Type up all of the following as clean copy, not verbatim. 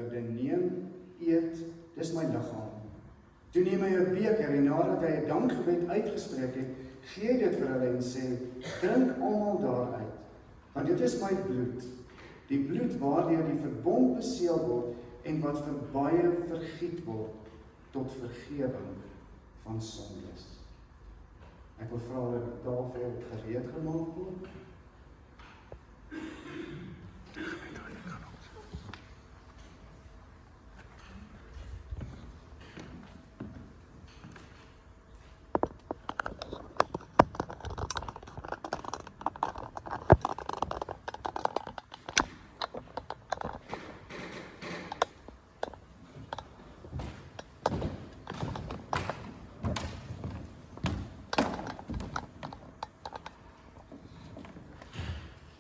woorde, neem, eet, dis my liggaam. Toe neem hy 'n beker en nadat hy 'n dankgebed uitgespreek het, gee hy dit vir hulle en sê, drink almal daaruit, want dit is my bloed, die bloed waardeur die verbond beseël word en wat vir baie vergiet word tot vergewing van sondes. Ek wil vra dat die tafel gereed gemaak word.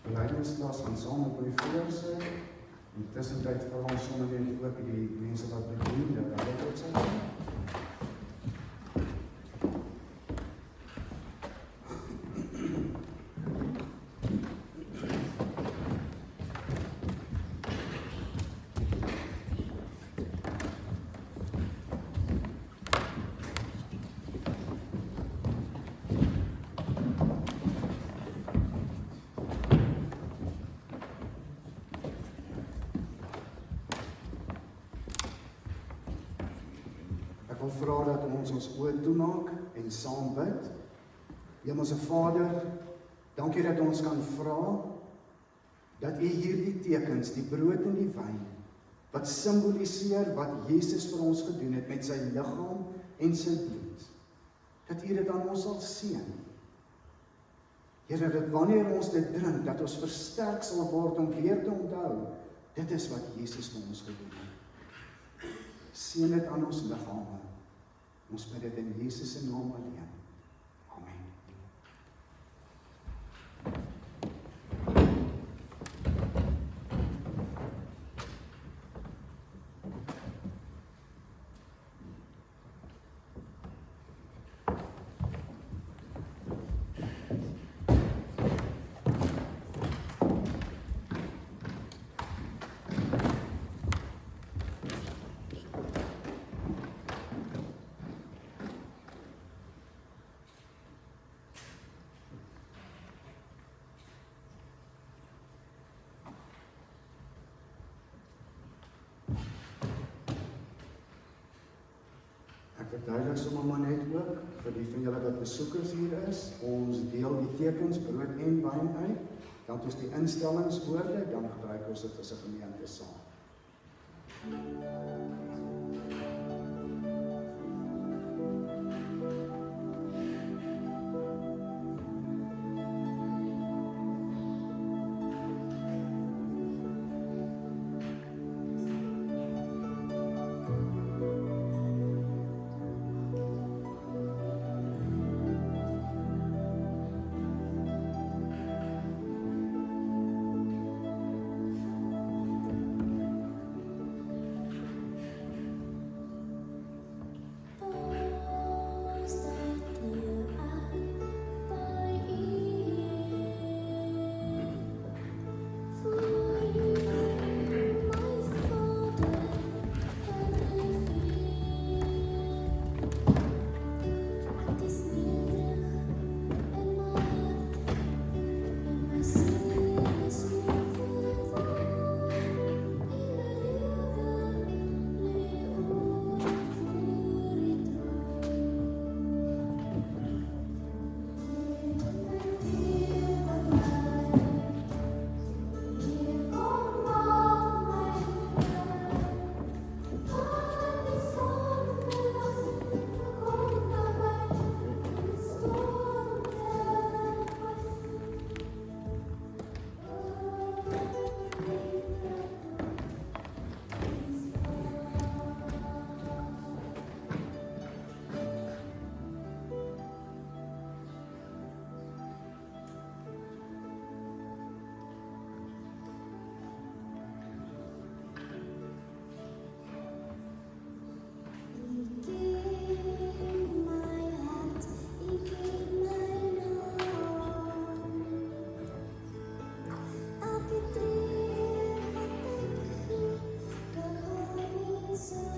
Belydensklas gaan saam met my voorse, en tussentyd vir ons sommer net ook die mense wat bedien, dat hulle tot sy kom. Ek wil vra dat ons oë toemaak en saam bid. Hemelse Vader, dankie dat ons kan vra dat U hierdie tekens, die brood en die wyn, wat simboliseer wat Jesus vir ons gedoen het met sy liggaam en sy bloed, dat U dit aan ons sal seën. Here, dat wanneer ons dit drink, dat ons versterk sal word om weer te onthou, dit is wat Jesus vir ons gedoen het. Seën dit aan ons liggame. Ons bid dit in Jesus se naam alleen. Amen. Ek verduidelik sommer maar net ook, vir die van julle wat besoekers hier is, ons deel die tekens, brood en wyn uit, dan is die instellingswoorde, dan gebruik ons dit as 'n gemeente saam.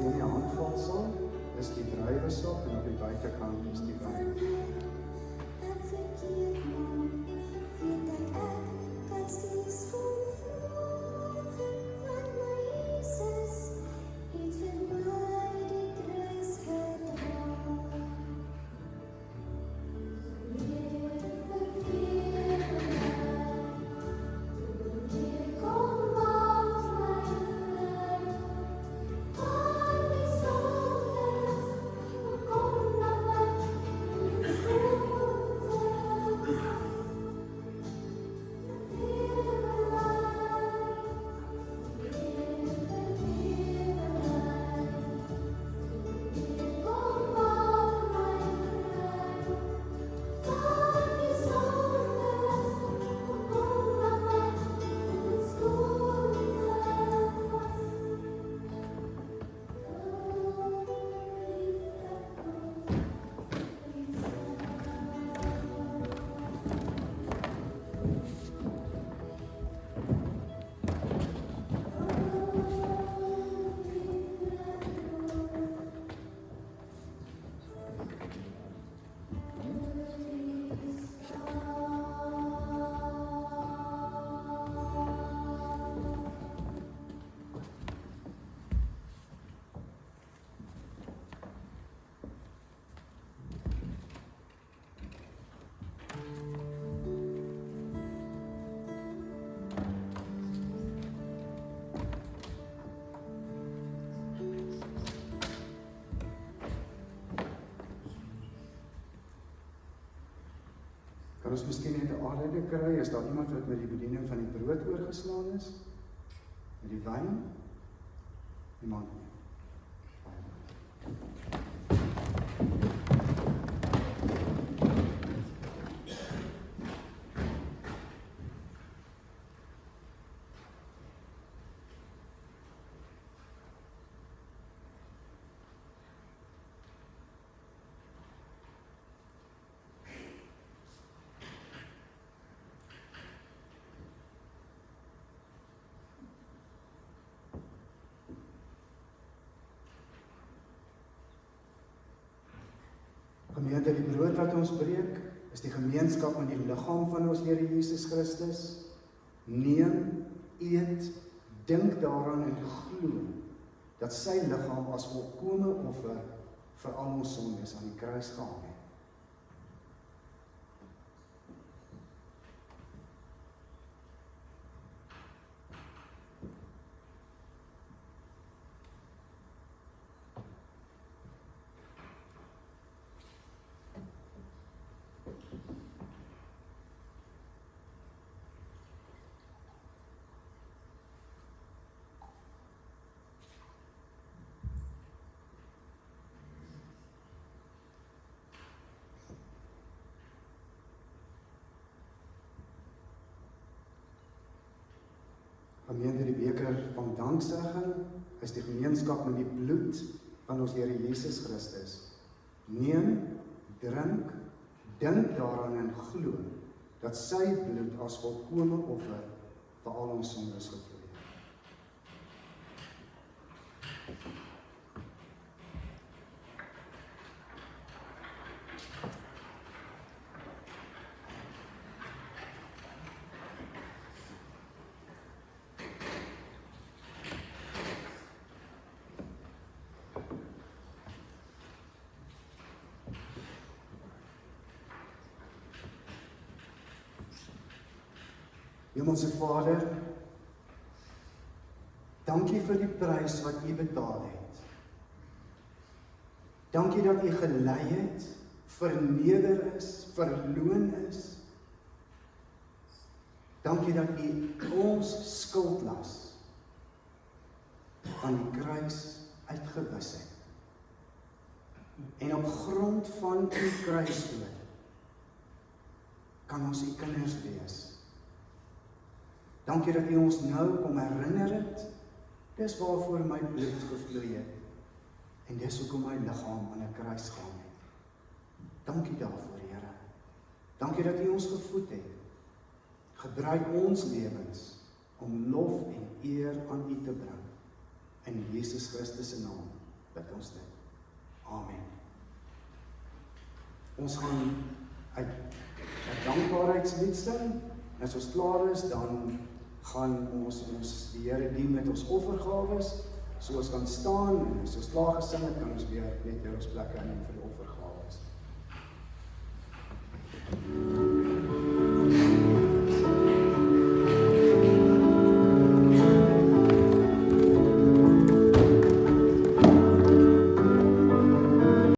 teen die handvatsel is die druiwesap en op die buitekant is die wyn. Kan ons miskien net 'n aanleiding kry, is daar iemand wat met die bediening van die brood oorgeslaan is? Met die wyn? Niemand nie. Gemeente, die brood wat ons breek, is die gemeenskap met die liggaam van ons Here Jesus Christus. Neem, eet, dink daaraan en glo, dat sy liggaam as volkome offer vir al ons sondes aan die kruis gehang het. Gemeente, die beker van danksegging is die gemeenskap met die bloed van ons Here Jesus Christus. Neem, drink, dink daaraan en glo, dat sy bloed as volkome offer vir al ons sondes gevloei het. Hemelse Vader, dankie vir die prys wat U betaal het. Dankie dat U gelei het, verneder is, verloon is. Dankie dat U ons skuldlas aan die kruis uitgewis het. En op grond van U kruisdood kan ons U kinders wees. Dankie dat U ons nou kom herinner het, dis waarvoor my bloed gevloei het, en dis hoekom my liggaam aan 'n kruis gehang het. Dankie daarvoor, Here. Dankie dat U ons gevoed het. Gebruik ons lewens om lof en eer aan U te bring. In Jesus Christus se naam. bid ons dit. Amen. Ons gaan 'n dankbaarheidslied sing. As ons klaar is, dan gaan ons die Here dien met ons offergawes. So ons kan staan en as ons klaar gesing het, kan ons weer net ons plekke inneem vir die offergawes.